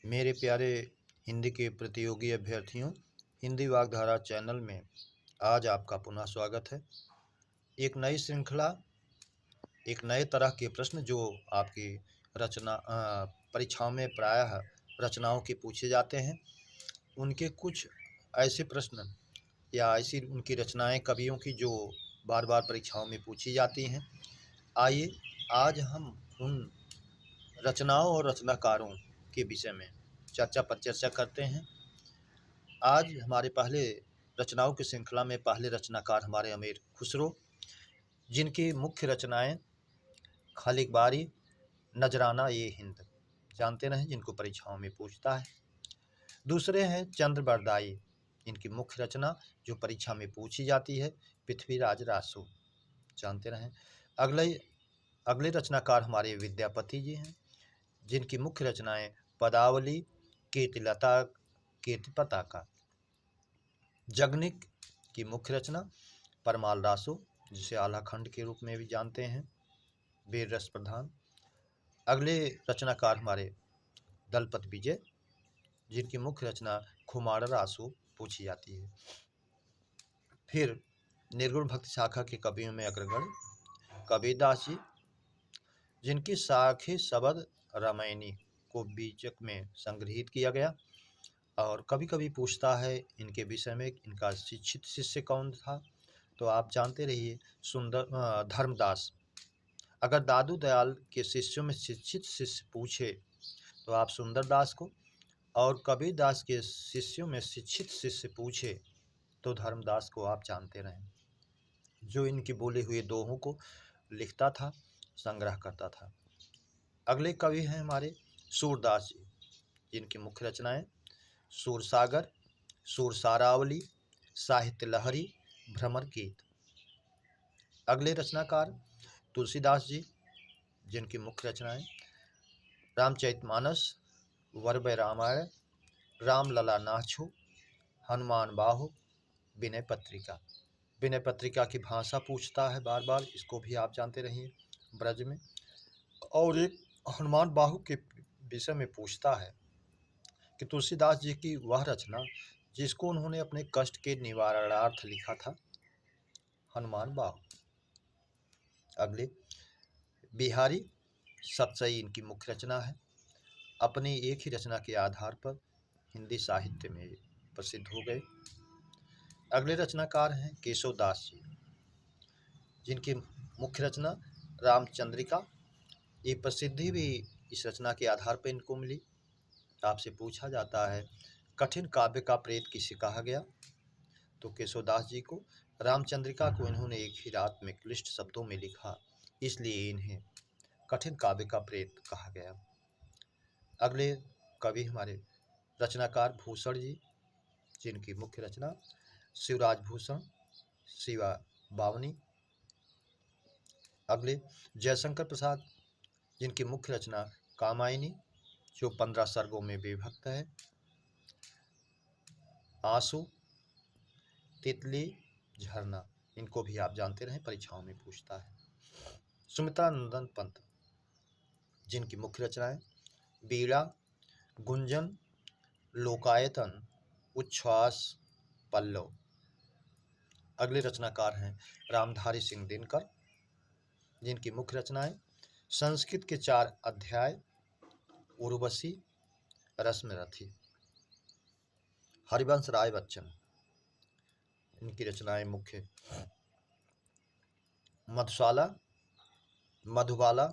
मेरे प्यारे हिंदी के प्रतियोगी अभ्यर्थियों, हिंदी वाग्धारा चैनल में आज आपका पुनः स्वागत है। एक नई श्रृंखला, एक नए तरह के प्रश्न जो आपकी परीक्षाओं में प्रायः रचनाओं के पूछे जाते हैं, उनके कुछ ऐसे प्रश्न या ऐसी उनकी रचनाएं कवियों की जो बार बार परीक्षाओं में पूछी जाती हैं। आइए आज हम उन रचनाओं और रचनाकारों के विषय में चर्चा करते हैं। आज हमारे पहले रचनाओं की श्रृंखला में पहले रचनाकार हमारे अमीर खुसरो, जिनकी मुख्य रचनाएं खालिक बारी, नजराना ये हिंद, जानते रहें, जिनको परीक्षाओं में पूछता है। दूसरे हैं चंद्र बरदाई, इनकी मुख्य रचना जो परीक्षा में पूछी जाती है, पृथ्वीराज रासो, जानते रहें। अगले रचनाकार हमारे विद्यापति जी हैं, जिनकी मुख्य रचनाएं पदावली, कीर्तिलता, कीर्ति पताका। जगनिक की मुख्य रचना परमाल रासो, जिसे आलाखंड के रूप में भी जानते हैं, वीर रस प्रधान। अगले रचनाकार हमारे दलपत विजय, जिनकी मुख्य रचना खुमार रासो पूछी जाती है। फिर निर्गुण भक्ति शाखा के कवियों में अग्रगण्य कबीरदास जी, जिनकी साखी शबद रामायणी को बीजक में संग्रहित किया गया और कभी कभी पूछता है इनके विषय में इनका शिक्षित शिष्य कौन था, तो आप जानते रहिए धर्मदास। अगर दादू दयाल के शिष्यों में शिक्षित शिष्य पूछे तो आप सुंदरदास को, और कबीर दास के शिष्यों में शिक्षित शिष्य पूछे तो धर्मदास को आप जानते रहें, जो इनके बोले हुए दोहों को लिखता था, संग्रह करता था। अगले कवि हैं हमारे सूरदास जी, जिनकी मुख्य रचनाएं सूरसागर, सूरसारावली, साहित्य लहरी, भ्रमर गीत। अगले रचनाकार तुलसीदास जी, जिनकी मुख्य रचनाएं रामचरितमानस, वरवै रामायण, रामलला नाछू, हनुमान बाहु, विनय पत्रिका। विनय पत्रिका की भाषा पूछता है बार बार, इसको भी आप जानते रहिए ब्रज में। और एक हनुमान बाहु के विषय में पूछता है कि तुलसीदास जी की वह रचना जिसको उन्होंने अपने कष्ट के निवारणार्थ लिखा था, हनुमान बाहु। अगले बिहारी सतसई इनकी मुख्य रचना है, अपनी एक ही रचना के आधार पर हिंदी साहित्य में प्रसिद्ध हो गए। अगले रचनाकार हैं केशवदास जी, जिनकी मुख्य रचना रामचंद्रिका, ये प्रसिद्धि भी इस रचना के आधार पर इनको मिली। आपसे पूछा जाता है कठिन काव्य का प्रेत किसे कहा गया, तो केशवदास जी को। रामचंद्रिका को इन्होंने एक ही रात में क्लिष्ट शब्दों में लिखा, इसलिए इन्हें कठिन काव्य का प्रेत कहा गया। अगले कवि हमारे रचनाकार भूषण जी, जिनकी मुख्य रचना शिवराज भूषण, शिवा बावनी। अगले जयशंकर प्रसाद, जिनकी मुख्य रचना कामायनी, जो 15 सर्गों में विभक्त है। आंसू, तितली, झरना, इनको भी आप जानते रहे, परीक्षाओं में पूछता है। सुमित्रानंदन पंत, जिनकी मुख्य रचनाएं बीड़ा, गुंजन, लोकायतन, उच्छ्वास, पल्लव। अगले रचनाकार हैं रामधारी सिंह दिनकर, जिनकी मुख्य रचनाएं संस्कृत के 4 अध्याय, उर्वशी, रश्मिरथी। हरिवंश राय बच्चन, इनकी रचनाएं मुख्य मधुशाला, मधुबाला,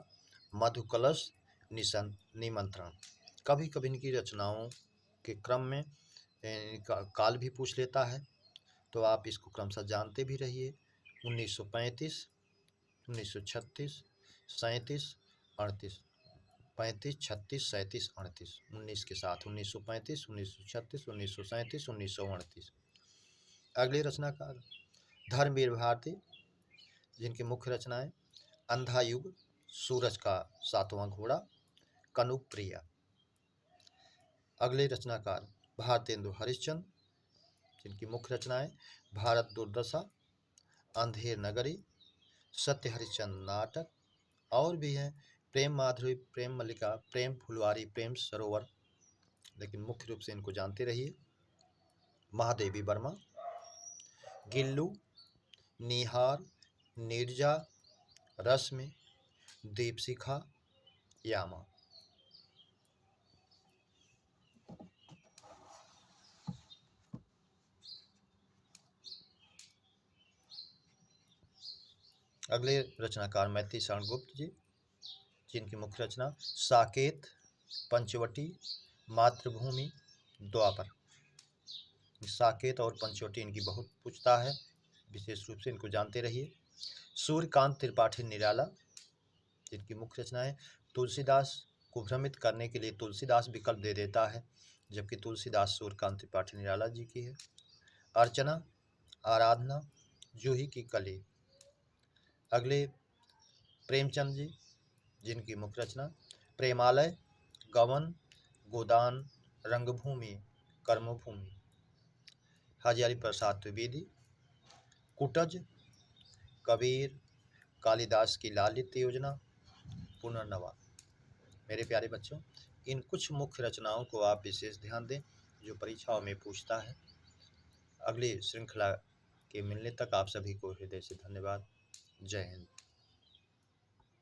मधुकलश, निमंत्रण। कभी कभी इनकी रचनाओं के क्रम में इनका काल भी पूछ लेता है, तो आप इसको क्रमशः जानते भी रहिए। 1935, 1936, 37, 38, 35, 36, 37, 38, 19 के साथ 1935, 1936, 1937, 1938। अगले रचनाकार धर्मवीर भारती, जिनकी मुख्य रचनाएं अंधा युग, सूरज का 7वां घोड़ा, कनुप्रिया। अगले रचनाकार भारतेंदु हरिश्चंद्र, जिनकी मुख्य रचनाएं भारत दुर्दशा, अंधेर नगरी, सत्य हरिश्चंद्र नाटक, और भी हैं प्रेम माधुरी, प्रेम मल्लिका, प्रेम फुलवारी, प्रेम सरोवर, लेकिन मुख्य रूप से इनको जानते रहिए। महादेवी वर्मा, गिल्लू, निहार, नीरजा, रश्मि, दीपशिखा, यामा। अगले रचनाकार मैथिली शरण गुप्त जी, जिनकी मुख्य रचना साकेत, पंचवटी, मातृभूमि, द्वापर। साकेत और पंचवटी इनकी बहुत पूछता है, विशेष रूप से इनको जानते रहिए। सूर्यकांत त्रिपाठी निराला, जिनकी मुख्य रचना है तुलसीदास को भ्रमित करने के लिए तुलसीदास विकल्प दे देता है, जबकि तुलसीदास सूर्यकांत त्रिपाठी निराला जी की है। अर्चना, आराधना, जूही की कली। अगले प्रेमचंद जी, जिनकी मुख्य रचना प्रेमालय, गवन, गोदान, रंगभूमि, कर्मभूमि। हजारी प्रसाद द्विवेदी, कुटज, कबीर, कालिदास की लालित्य योजना, पुनर्नवा। मेरे प्यारे बच्चों, इन कुछ मुख्य रचनाओं को आप विशेष ध्यान दें जो परीक्षाओं में पूछता है। अगली श्रृंखला के मिलने तक आप सभी को हृदय से धन्यवाद। जय हिंद।